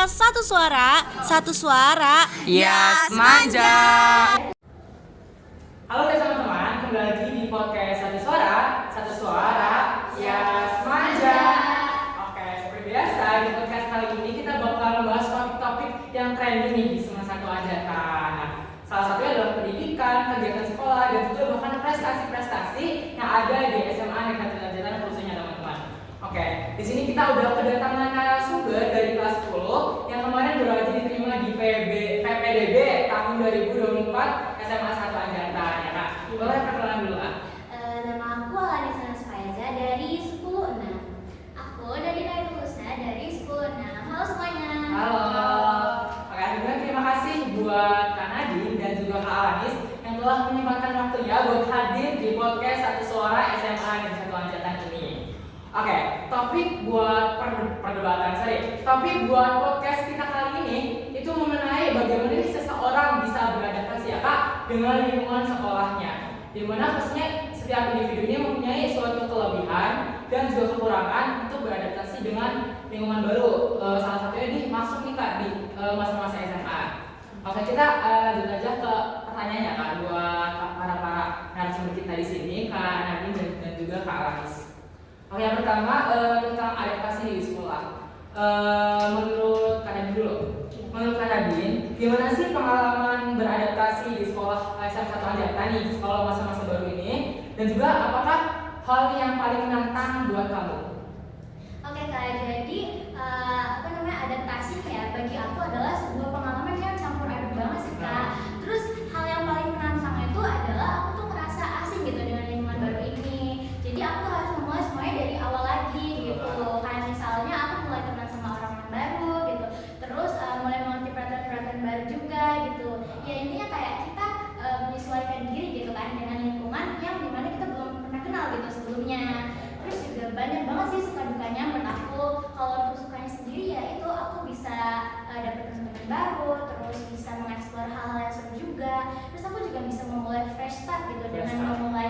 podcast Satu Suara, Yas Manja. Halo teman-teman, kembali lagi di podcast Satu Suara, Yas Manja. Oke, seperti biasa di podcast kali ini kita bakal membahas topik-topik yang trending nih di semester 1 Anjatan. Nah, salah satunya adalah pendidikan, kegiatan sekolah, dan juga bahkan prestasi-prestasi yang ada di SMA Negeri Anjatan khususnya teman-teman. Oke, di sini kita udah kedatangan narasumber dari kelas 10 yang kemarin baru aja diterima di PPDB tahun 2024 SMA 1 Anjatan ya Kak. Boleh perkenalan dulu Kak? Nama aku Alanisa Nasfaiza dari 10.6. Aku dari Nailul Husna dari 10.6. Halo semuanya. Halo. Oke, akhirnya terima kasih buat Kak Nadine dan juga Kak Alanis yang telah menyempatkan waktunya buat hadir di podcast Satu Suara SMA Negeri 1 Anjatan ini. Oke, topik buat topik buat podcast kita kali ini itu mengenai bagaimana seseorang bisa beradaptasi ya Kak dengan lingkungan sekolahnya. Di mana pastinya setiap individu ini mempunyai suatu kelebihan dan juga kekurangan untuk beradaptasi dengan lingkungan baru. Salah satunya di masuk nih Kak di masa-masa SMA. Oke, kita lanjut aja ke pertanyaannya Kak buat para narasumber kita di sini, Kak Nadine dan juga Kak Alanis. Oke, yang pertama tentang adaptasi di sekolah. Menurut Kak Nadine dulu. Menurut Kak Nadine, gimana sih pengalaman beradaptasi di sekolah SMA 1 Anjatan nih kalau masa-masa baru ini? Dan juga apakah hal yang paling menantang buat kamu? Oke Kak, jadi adaptasi ya bagi aku adalah sebuah pengalaman yang campur aduk banget sih Kak. Terus hal yang paling menantang itu adalah aku tuh ngerasa asing gitu dengan lingkungan baru ini. Jadi aku harus memulai semuanya dari awal lagi gitu. Kayak misalnya aku mulai kenal sama orang-orang baru gitu. Terus mulai mengerti peraturan-peraturan baru juga gitu. Ya intinya kayak kita menyesuaikan diri gitu kan dengan lingkungan yang dimana kita belum pernah kenal gitu sebelumnya. Terus juga banyak banget sih suka dukanya menurut aku. Kalau untuk sukanya sendiri ya itu aku bisa dapat kesempatan baru, terus bisa mengeksplor hal-hal yang seru juga. Terus aku juga bisa memulai fresh start gitu dengan memulai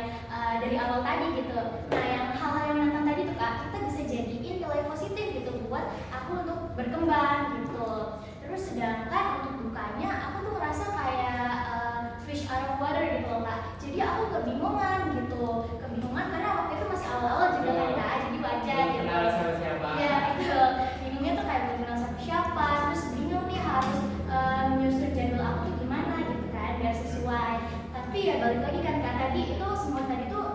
dari awal tadi gitu. Nah yang hal-hal yang menantang tadi tuh Kak, kita bisa jadiin nilai positif gitu buat aku untuk berkembang gitu. Terus sedangkan untuk dukanya aku tuh ngerasa kayak fish out of water gitu loh Kak. Jadi aku kebingungan karena waktu itu masih awal-awal juga kan Kak, jadi wajar gitu. Ya itu, bingungnya tuh kayak belum kenal siapa, terus bingung nih harus menyusun jadwal aku tuh gimana gitu kan, biar sesuai. Tapi ya balik lagi kan Kak, tadi itu semua tadi tuh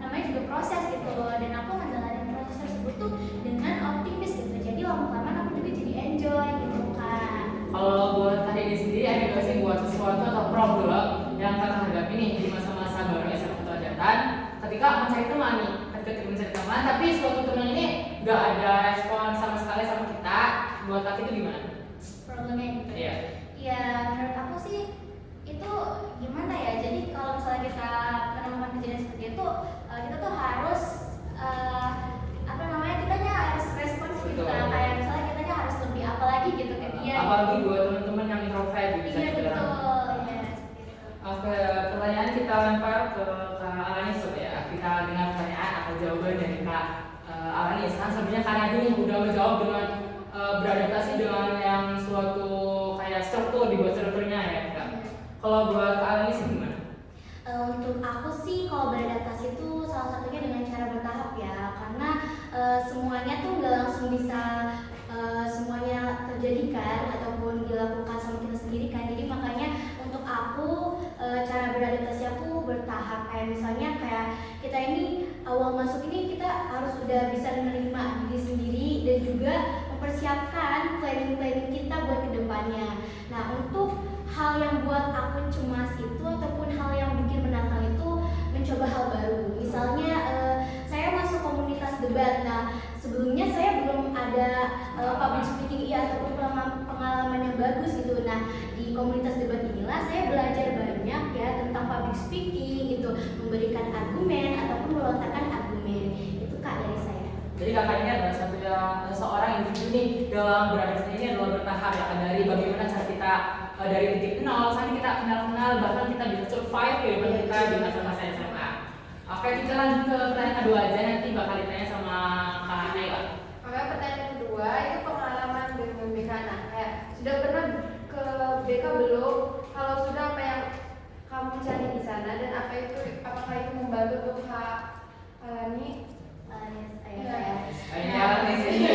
namanya juga proses gitu, dan aku ngejalanin proses tersebut tuh dengan optimis gitu. Jadi lama-lama aku juga jadi enjoy gitu Kak. Kalau buat hari ini sendiri ada nggak sih buat sesuatu atau problem yang kakak hadapi nih di masa-masa baru SMA 1 Anjatan ketika mencari teman nih, tapi suatu teman ini nggak ada respon sama sekali sama kita, buat kakak itu gimana? Problemnya gitu. Iya. Ya menurut aku sih itu gimana ya, jadi kalau misalnya kita menemukan kejadian seperti itu, kita tuh harus kitanya harus respons gitu kan, kayak misalnya kitanya harus lebih apa lagi gitu ke dia. Apalagi buat teman-teman yang introvert gitu. Iya betul, ya. Oke, pertanyaan kita lempar ke Kak Alanis ya. Kita dengar pertanyaan atau jawaban dari Kak Alanis. Kan sebenarnya Kak Nadine nih udah menjawab dengan beradaptasi dengan yang suatu kayak dibuat strukturnya ya Kak. Kalau buat Kak Alanis gimana? Untuk aku sih kalau beradaptasi itu salah satunya dengan cara bertahap ya, karena semuanya tuh nggak langsung bisa semuanya terjadikan ataupun dilakukan sama kita sendiri kan. Jadi makanya untuk aku cara beradaptasi aku bertahap, kayak misalnya kayak kita ini awal masuk ini kita harus udah bisa menerima diri sendiri dan juga mempersiapkan planning kita buat kedepannya. Nah untuk hal yang buat aku cemas itu ataupun hal yang bikin menantang itu mencoba hal baru. Misalnya saya masuk komunitas debat. Nah sebelumnya saya belum ada public speaking ataupun pengalaman yang bagus gitu. Nah di komunitas debat inilah saya belajar banyak ya tentang public speaking gitu, memberikan argumen ataupun melontarkan argumen. Itu Kak dari saya. Jadi kakak ini adalah seorang individu nih dalam beradaptasi ini adalah bertahap ya, dari bagaimana cara kita dari titik nol sampai kita kenal bahkan kita bisa survive ya kita di masa-masa SMA. Oke, kita lanjut ke pertanyaan kedua aja, nanti bakal ditanya sama Kak Naila. Oke, pertanyaan kedua itu pengalaman BMBK. Nah, dan apakah itu membantu untuk Kak Alani? Ini Alanis ini.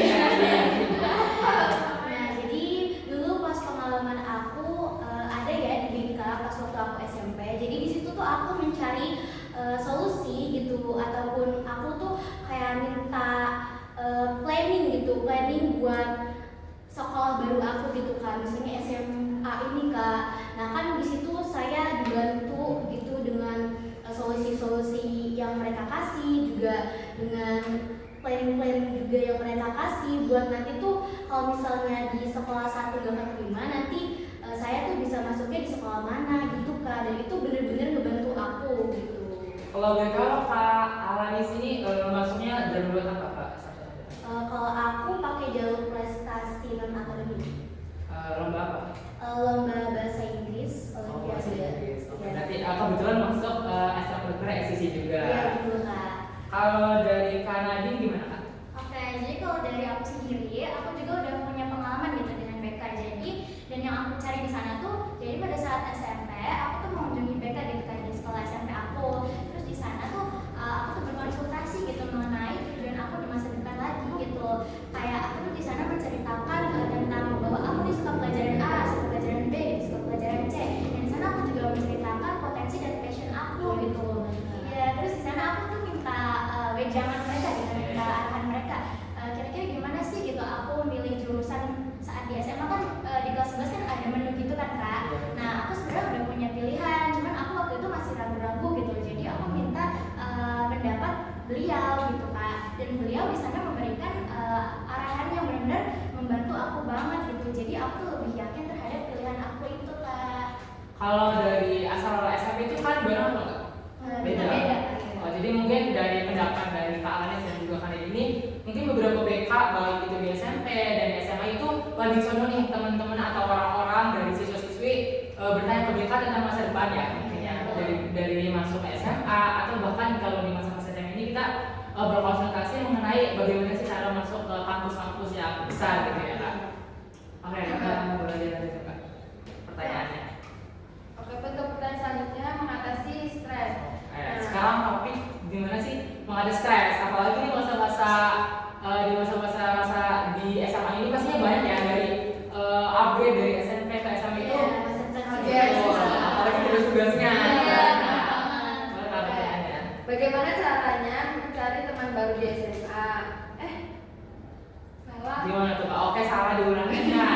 Nah, jadi dulu pas pengalaman aku ada ya di BK pas waktu aku SMP. Jadi di situ tuh aku mencari solusi gitu, ataupun aku tuh kayak minta planning buat sekolah baru aku gitu kan, misalnya SMA ini Kak. Nah kan di situ saya dibantu gitu dengan solusi-solusi yang mereka kasih, juga dengan planning juga yang mereka kasih buat nanti tuh kalau misalnya di sekolah 1 gak keterima nanti saya tuh bisa masuknya di sekolah mana gitu Kak, dan itu bener-bener ngebantu aku gitu. Kalau Kak Alanis ini masuknya jalur apa Kak? Kalau aku pakai jalur prestasi non akademik. Lomba apa? Lomba bahasa Inggris, Bahasa Olimpiade. Inggris. Oke, Ya. nanti kebetulan masuk ekstrakurikuler SCC juga. Iya betul Kak. Kalau dari Kak Nadine gimana Kak? Oke, jadi kalau dari aku sendiri, aku juga udah punya pengalaman gitu dengan BK. Jadi dan yang aku cari di sana tuh, jadi pada saat SMP aku tuh mengunjungi BK gitu kan di sekolah SMP aku. Terus di sana tuh aku tuh berkonsultasi gitu mengenai tujuan aku di masa depan lagi gitu. Kayak aku tuh di sana menceritakan tentang bahwa aku nih suka pelajaran A, suka pelajaran B, suka pelajaran C. Dan di sana aku juga menceritakan potensi dan passion aku gitu. Ya, terus di sana aku tuh minta wejangan mereka gitu, minta arahan mereka. Kira-kira gimana sih gitu aku milih jurusan saat di SMA kan di kelas 11 kan ada menu gitu kan Kak. Nah aku sebenarnya udah punya pilihan, cuman aku waktu itu masih ragu-ragu gitu. Jadi aku minta pendapat beliau gitu Kak. Dan beliau di sana memberikan arahan yang benar-benar membantu aku banget gitu. Jadi aku lebih yakin terhadap pilihan aku itu Kak. Kalau dari asal SMP itu kan bareng apa enggak? Beda-beda. Oh, jadi mungkin dari pendapat dari Kak Alanis dan juga Kak Nadine ini, mungkin beberapa BK baik itu di SMP dan SMA itu lebih condong nih teman-teman atau orang-orang dari siswa-siswi bertanya ke BK tentang masa depan ya, mungkin ya dari masuk ke SMA atau bahkan kalau di masa-masa SMA ini kita berkonsultasi mengenai bagaimana sih cara masuk ke kampus-kampus yang besar gitu ya Kak. Oke, Kak boleh dilanjutkan Kak pertanyaannya. Oke, untuk pertanyaan selanjutnya, mengatasi stres. Sekarang topik gimana sih mengatasi stres, apalagi di masa-masa di SMA ini pastinya banyak ya dari upgrade dari SMP ke SMA itu. Apalagi tugas-tugasnya. Bagaimana caranya mencari teman baru di SMA? Salah. Gimana tuh Kak? Oke, salah diulangnya.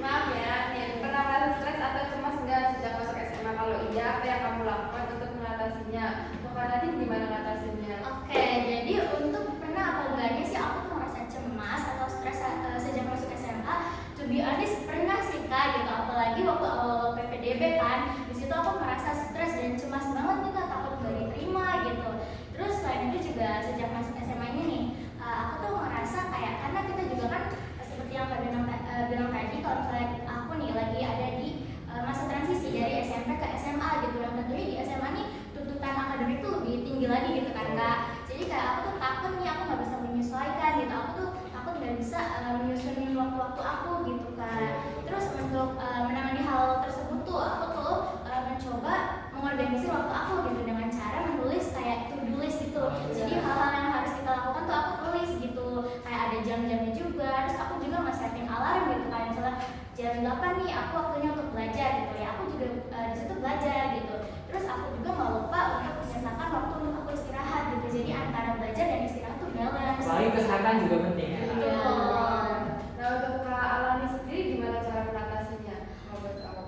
Maaf ya, pernah merasa stres atau cemas nggak sejak masuk SMA? Kalau iya, apa yang kamu lakukan untuk mengatasinya? Bukan nanti gimana mengatasinya? Oke, jadi untuk pernah apa enggaknya sih aku tuh merasa cemas atau stres sejak masuk SMA. To be honest, pernah sih Kak gitu, apalagi waktu awal PPDB kan. Di situ aku merasa stres dan cemas banget nih Kak, takut gak diterima gitu. Terus selain itu juga sejak masuk SMA ini nih, aku tuh merasa kayak karena kita juga kan seperti yang Kak bilang tadi, kalau misalnya aku nih lagi ada di masa transisi dari SMP ke SMA gitu, yang tentunya di SMA nih tuntutan akademik tuh lebih tinggi lagi gitu kan Kak. Jadi kayak aku tuh takut nih aku nggak bisa menyesuaikan gitu, aku tuh takut nggak bisa menyusunin waktu-waktu aku gitu Kak. Terus untuk menangani hal tersebut tuh aku tuh mencoba mengorganisir waktu aku gitu dengan cara menulis kayak to-do list gitu. Jadi hal-hal yang harus kita lakukan tuh aku tulis gitu, kayak ada jam-jamnya juga. Terus aku juga setting alarm gitu, kayak misalnya jam 8 nih aku waktunya untuk belajar gitu ya, aku juga di situ belajar gitu. Terus aku juga nggak lupa untuk menyatakan waktu untuk aku istirahat gitu. Jadi antara belajar dan istirahat tuh balance. Apalagi kesehatan juga penting ya Kak. Iya. Nah, untuk Kak Alani sendiri gimana cara mengatasinya? Menurut kamu?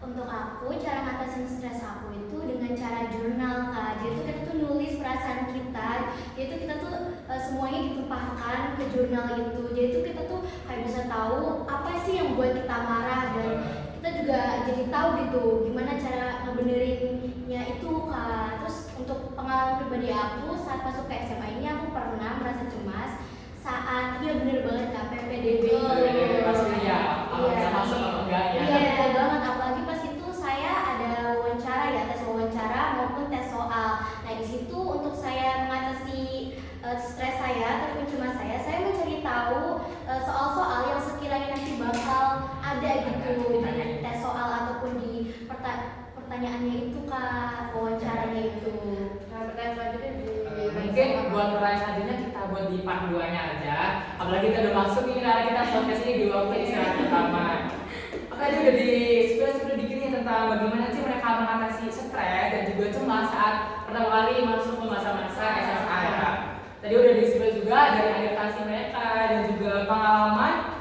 Untuk aku cara ngatasin stres aku itu dengan cara jurnal Kak. Jadi tuh kita tuh nulis perasaan kita. Jadi kita tuh semuanya ditumpahkan ke jurnal itu. Jadi tuh kita tuh kayak bisa tahu apa sih yang buat kita marah, dan kita juga jadi tahu gitu gimana cara ngebenerinnya itu Kak. Terus untuk pengalaman pribadi aku saat masuk ke SMA ini, aku pernah merasa cemas saat bener banget Kak PPDB. Pasti ya, bisa masuk atau enggak ya. Iya betul banget, apalagi pas itu saya ada wawancara ya, tes wawancara maupun tes soal. Nah di situ untuk saya mengatasi stres saya ataupun cemas saya mencari tahu soal-soal yang sekiranya nanti bakal ada gitu di tes soal ataupun di pertanyaannya itu Kak, wawancaranya itu. Nah, pertanyaan selanjutnya Mungkin buat pertanyaan selanjutnya kita buat di part 2 nya aja. Apalagi kita udah masuk ini karena kita podcast ini di waktu istirahat pertama. Oke, tadi udah di dikit nih tentang bagaimana sih mereka mengatasi stres dan juga cemas saat pertama kali masuk ke masa-masa SMA ya. Tadi udah di juga dari adaptasi mereka dan juga pengalaman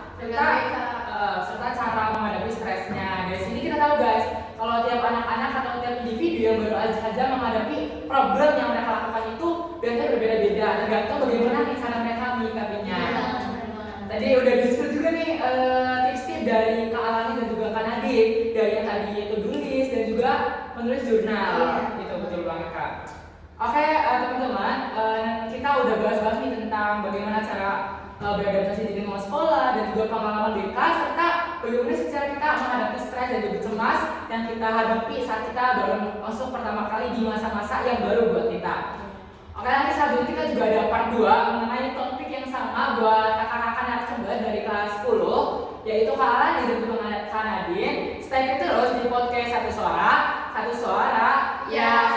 serta cara menghadapi stresnya. Dari sini kita tahu guys, kalau tiap anak-anak atau tiap individu yang baru saja menghadapi problem yang mereka lakukan itu biasanya berbeda-beda, tergantung bagaimana cara mereka menyikapinya. Tadi udah disebut juga nih tips-tips dari Kak Alani dan juga Kak Nadine, dari yang tadi itu tulis dan juga menulis jurnal. Itu betul banget Kak. Oke teman-teman, kita udah bahas-bahas nih tentang bagaimana cara beradaptasi di lingkungan sekolah dan juga pengalaman BK serta bagaimana secara kita menghadapi stres dan juga cemas yang kita hadapi saat kita baru masuk pertama kali di masa-masa yang baru buat kita. Oke, nanti selanjutnya kita juga ada part 2 mengenai topik yang sama buat kakak-kakak narasumber dari kelas 10, yaitu Kak Alani dan juga Kak Nadine. Stay tune terus di podcast Satu Suara ya